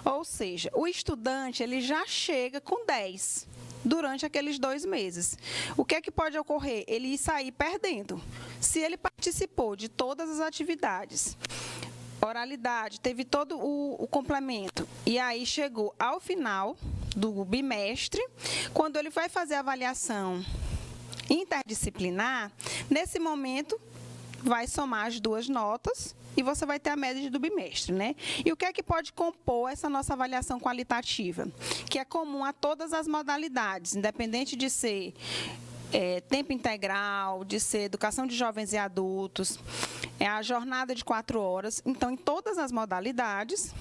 Ou seja, o estudante ele já chega com 10 durante aqueles 2 meses. O que é que pode ocorrer? Ele sair perdendo. Se ele participou de todas as atividades, oralidade, teve todo o complemento, e aí chegou ao final do bimestre, quando ele vai fazer a avaliação interdisciplinar, nesse momento vai somar as 2 notas e você vai ter a média do bimestre, né? E o que é que pode compor essa nossa avaliação qualitativa? Que é comum a todas as modalidades, independente de ser tempo integral, de ser educação de jovens e adultos, a jornada de 4 horas. Então, em todas as modalidades,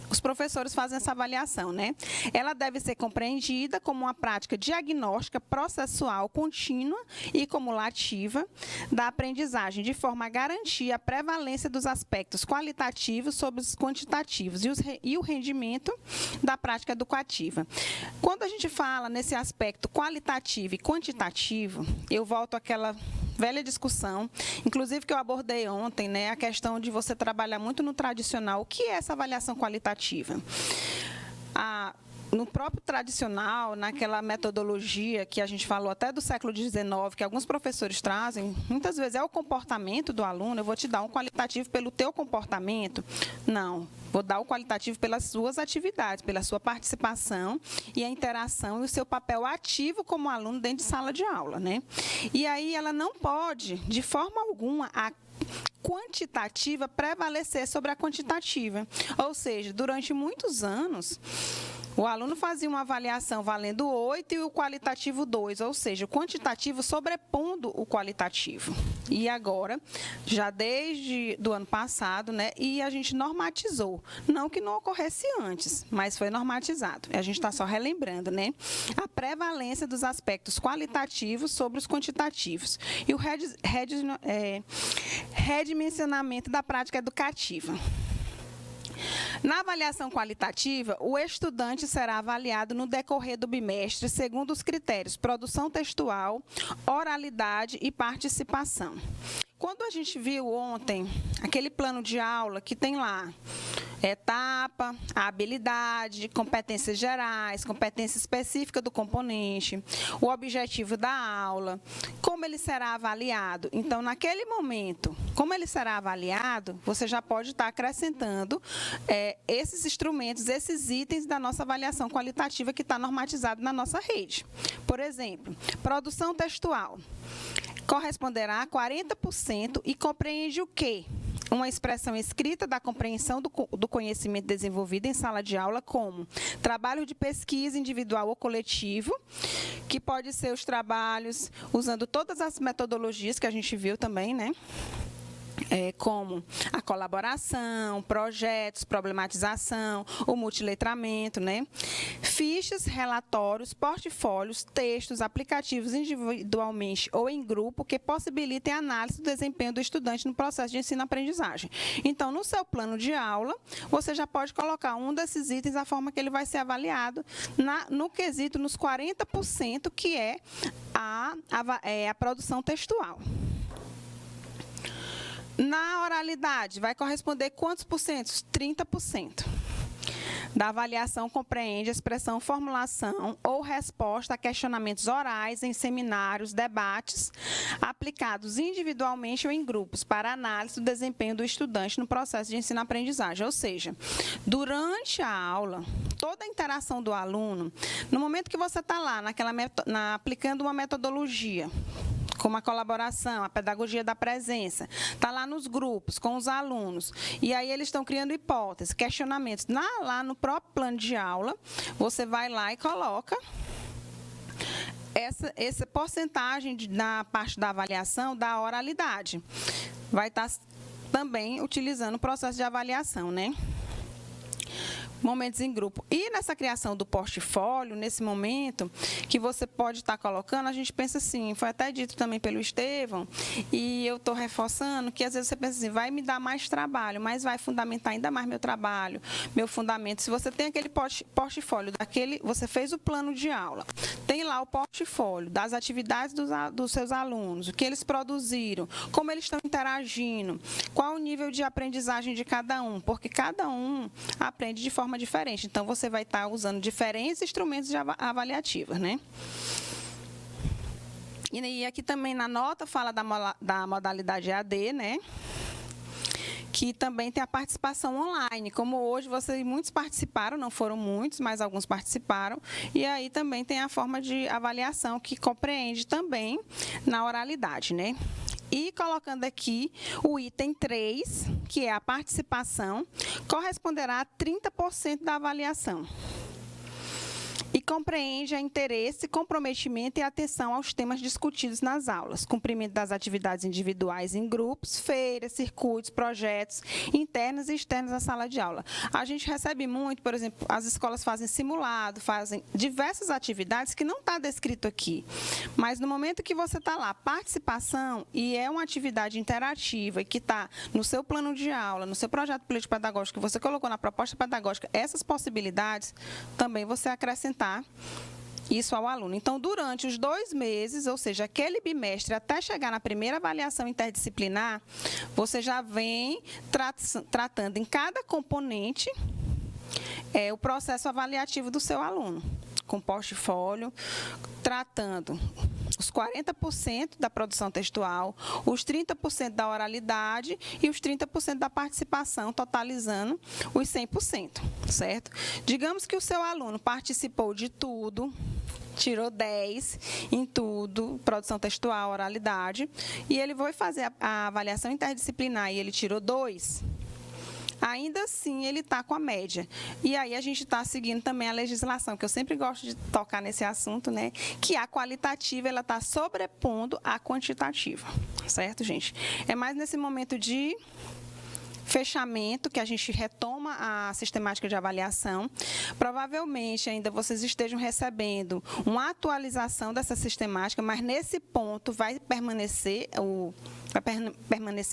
os professores fazem essa avaliação, né? Ela deve ser compreendida como uma prática diagnóstica, processual, contínua e cumulativa da aprendizagem, de forma a garantir a prevalência dos aspectos qualitativos sobre os quantitativos e o rendimento da prática educativa. Quando a gente fala nesse aspecto qualitativo e quantitativo, eu volto àquela velha discussão, inclusive que eu abordei ontem, né, a questão de você trabalhar muito no tradicional. O que é essa avaliação qualitativa? no próprio tradicional, naquela metodologia que a gente falou até do século XIX, que alguns professores trazem, muitas vezes é o comportamento do aluno, eu vou te dar um qualitativo pelo teu comportamento. Não, vou dar o qualitativo pelas suas atividades, pela sua participação e a interação e o seu papel ativo como aluno dentro de sala de aula, né? E aí ela não pode, de forma alguma, a quantitativa prevalecer sobre a quantitativa. Ou seja, durante muitos anos, o aluno fazia uma avaliação valendo 8 e o qualitativo 2, ou seja, o quantitativo sobrepondo o qualitativo. E agora, já desde do ano passado, né, e a gente normatizou. Não que não ocorresse antes, mas foi normatizado. A gente está só relembrando, né, a prevalência dos aspectos qualitativos sobre os quantitativos. E o redimensionamento da prática educativa. Na avaliação qualitativa, o estudante será avaliado no decorrer do bimestre segundo os critérios produção textual, oralidade e participação. Quando a gente viu ontem aquele plano de aula que tem lá etapa, a habilidade, competências gerais, competência específica do componente, o objetivo da aula, como ele será avaliado. Então, naquele momento, como ele será avaliado, você já pode estar acrescentando esses instrumentos, esses itens da nossa avaliação qualitativa que está normatizado na nossa rede. Por exemplo, produção textual corresponderá a 40% e compreende o quê? Uma expressão escrita da compreensão do conhecimento desenvolvido em sala de aula, como trabalho de pesquisa individual ou coletivo, que pode ser os trabalhos usando todas as metodologias que a gente viu também, né? Como a colaboração, projetos, problematização, o multiletramento, né? Fichas, relatórios, portfólios, textos, aplicativos individualmente ou em grupo que possibilitem a análise do desempenho do estudante no processo de ensino-aprendizagem. Então, no seu plano de aula, você já pode colocar um desses itens, a forma que ele vai ser avaliado no quesito, nos 40%, que é a produção textual. Na oralidade, vai corresponder quantos por cento? 30%. Da avaliação compreende a expressão, formulação ou resposta a questionamentos orais em seminários, debates, aplicados individualmente ou em grupos, para análise do desempenho do estudante no processo de ensino-aprendizagem. Ou seja, durante a aula, toda a interação do aluno, no momento que você está lá, aplicando uma metodologia, como a colaboração, a pedagogia da presença, está lá nos grupos, com os alunos, e aí eles estão criando hipóteses, questionamentos. Lá no próprio plano de aula, você vai lá e coloca essa porcentagem na parte da avaliação da oralidade. Vai estar também utilizando o processo de avaliação, né? Momentos em grupo. E nessa criação do portfólio, nesse momento que você pode estar colocando, a gente pensa assim, foi até dito também pelo Estevão, e eu estou reforçando que às vezes você pensa assim, vai me dar mais trabalho, mas vai fundamentar ainda mais meu trabalho, meu fundamento. Se você tem aquele portfólio você fez o plano de aula, tem lá o portfólio das atividades dos seus alunos, o que eles produziram, como eles estão interagindo, qual o nível de aprendizagem de cada um, porque cada um aprende de forma diferente. Então, você vai estar usando diferentes instrumentos avaliativos, né? E aqui também na nota fala da modalidade EAD, né? Que também tem a participação online. Como hoje muitos participaram, não foram muitos, mas alguns participaram. E aí também tem a forma de avaliação que compreende também na oralidade, né? E colocando aqui o item 3, que é a participação, corresponderá a 30% da avaliação. E compreende a interesse, comprometimento e atenção aos temas discutidos nas aulas, cumprimento das atividades individuais em grupos, feiras, circuitos, projetos internos e externos à sala de aula. A gente recebe muito, por exemplo, as escolas fazem simulado, fazem diversas atividades que não está descrito aqui. Mas no momento que você está lá, participação, e é uma atividade interativa e que está no seu plano de aula, no seu projeto político-pedagógico, que você colocou na proposta pedagógica, essas possibilidades, também você acrescentar isso ao aluno. Então, durante os 2 meses, ou seja, aquele bimestre, até chegar na primeira avaliação interdisciplinar, você já vem tratando em cada componente o processo avaliativo do seu aluno, com portfólio, tratando os 40% da produção textual, os 30% da oralidade e os 30% da participação, totalizando os 100%, certo? Digamos que o seu aluno participou de tudo, tirou 10 em tudo, produção textual, oralidade, e ele foi fazer a avaliação interdisciplinar e ele tirou 2, ainda assim ele está com a média. E aí a gente está seguindo também a legislação, que eu sempre gosto de tocar nesse assunto, né? Que a qualitativa ela está sobrepondo a quantitativa, certo, gente? É mais nesse momento de fechamento que a gente retoma a sistemática de avaliação. Provavelmente ainda vocês estejam recebendo uma atualização dessa sistemática, mas nesse ponto vai permanecer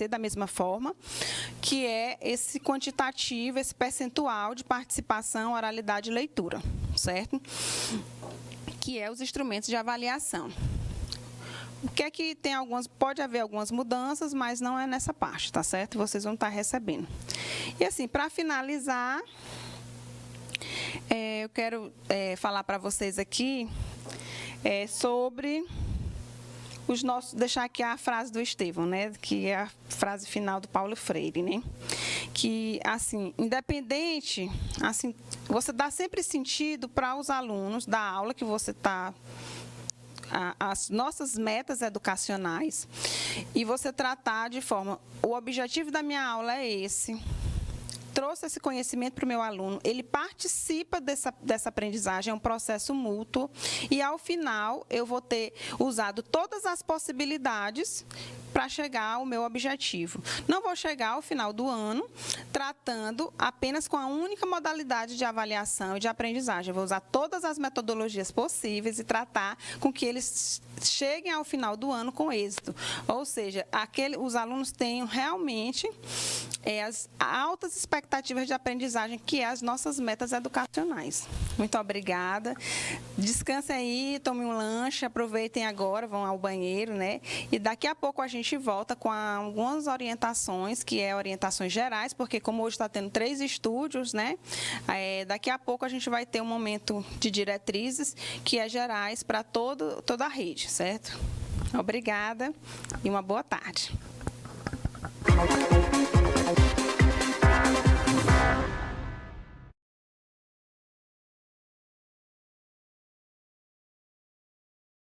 da mesma forma, que é esse quantitativo, esse percentual de participação, oralidade e leitura, certo? Que é os instrumentos de avaliação. O que é que tem pode haver algumas mudanças, mas não é nessa parte, tá certo? Vocês vão estar recebendo. E assim, para finalizar, eu quero falar para vocês aqui sobre os nossos, deixar aqui a frase do Estevão, né? Que é a frase final do Paulo Freire, né? Que, assim, independente, assim, você dá sempre sentido para os alunos da aula que você está, as nossas metas educacionais, e você tratar de forma, o objetivo da minha aula é esse, trouxe esse conhecimento para o meu aluno, ele participa dessa aprendizagem, é um processo mútuo, e ao final eu vou ter usado todas as possibilidades para chegar ao meu objetivo. Não vou chegar ao final do ano tratando apenas com a única modalidade de avaliação e de aprendizagem. Eu vou usar todas as metodologias possíveis e tratar com que eles cheguem ao final do ano com êxito. Ou seja, os alunos tenham realmente as altas expectativas de aprendizagem, que é as nossas metas educacionais. Muito obrigada. Descansem aí, tomem um lanche, aproveitem agora, vão ao banheiro, né? E daqui a pouco a gente volta com algumas orientações, que é orientações gerais, porque como hoje está tendo 3 estúdios, né? Daqui a pouco a gente vai ter um momento de diretrizes, que é gerais para toda a rede, certo? Obrigada e uma boa tarde.